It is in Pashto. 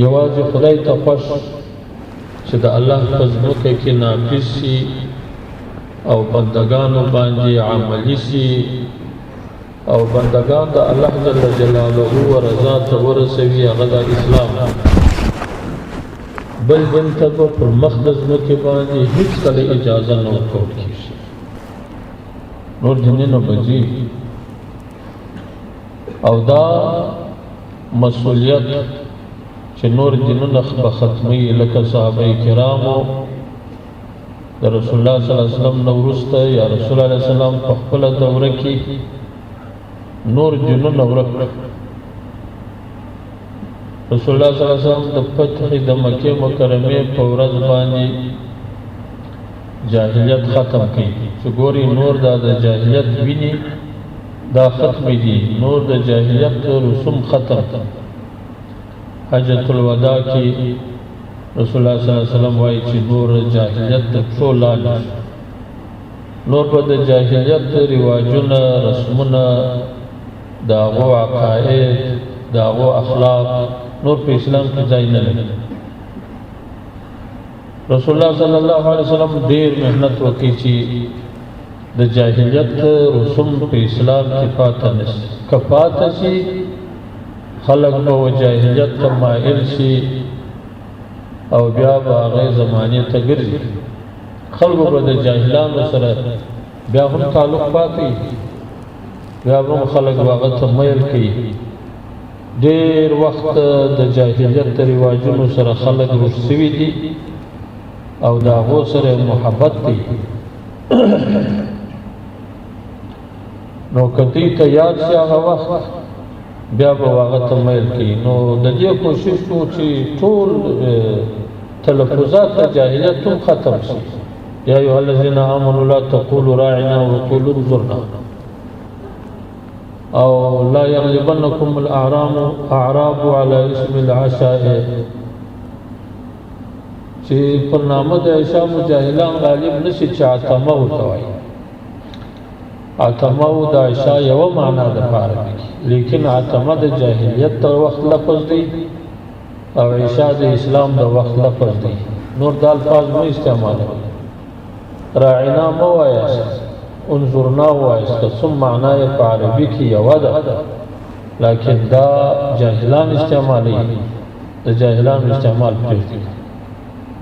یوازې خدای ته خوښ چې د الله په ځمکه کې نافذ شي او بندگانو باندې عملی شي او بندگان د الله جل جلاله و رضا ته ورسوي، هغه د اسلام. بل دین ته به پر مخ د ځمکې باندې هېڅکله اجازه نه ورکول کېږي، نور دینونه به ځي. او دا مسؤلیت چې نور دینونه به ختموي، لکه صحابه کرامو د رسول الله صلی الله علیه وسلم نه وروسته یا رسول الله علیه وسلم په خپله دوره کې نور دینونه ورک. رسول الله صلی الله علیه وسلم د فتح د مکې مکرمې په ورځ باندې جاهلیت ختم کړي، چې ګوري نور دا د جاهلیت ویني دا ختم دي، نور د جاهلیت رسوم ختم. حجۃ الوداع کې رسول الله صلی الله علیه وسلم وایي چې نور جاهلیت د پښو لاندې، نور به د جاهلیت رواجونه، رسمونه، د هغو عقاید، د هغو اخلاق نور په اسلام کې ځای نه لري. رسول الله صلی الله علیه وسلم ډېر محنت وکړي چې د جاهلیت رسوم په اسلام کې پاتې نه شي. که پاتې شي خلک به جاهلیت ته مایل شي او بیا به هغې زمانې ته ګرځي. خلکو به د جاهلانو سره بیا هم تعلق پاتې، بیا به هم خلک به هغه ته میل کوي. ډېر وخت د جاهلیت د رواجونو سره خلک روږ سوي دي او د هغو سره محبت دی. نو که دوی ته یاد شي هغه وخت بیا به هغه ته میل کوي. نو د دې کوشش کوو چې ټول تلفظات د جاهلیت هم ختم شي. یا ایها الذین آمنوا لا تقولوا راعنا وقولوا انظرنا، او لا یغلبنکم الاعراب علی اسم العشائر، چې پر نامه د عشا مجاهلان غالب نشي چې عتمه ورته وایي. عتمه د عشا یوه معنا د پاره وي، لیکن عتمه د جاهلیت د وخت لفظ دی او عشا د اسلام د وخت لفظ دی. نور د الفاظ مه استعمالوئ. راعنا مه وایاست، انظرنا وایست، څوم معنا یې په عربي کې یوه ده، لیکن دا جاهلان استعمالوي. د جاهلانو استعمال پرېږدئ.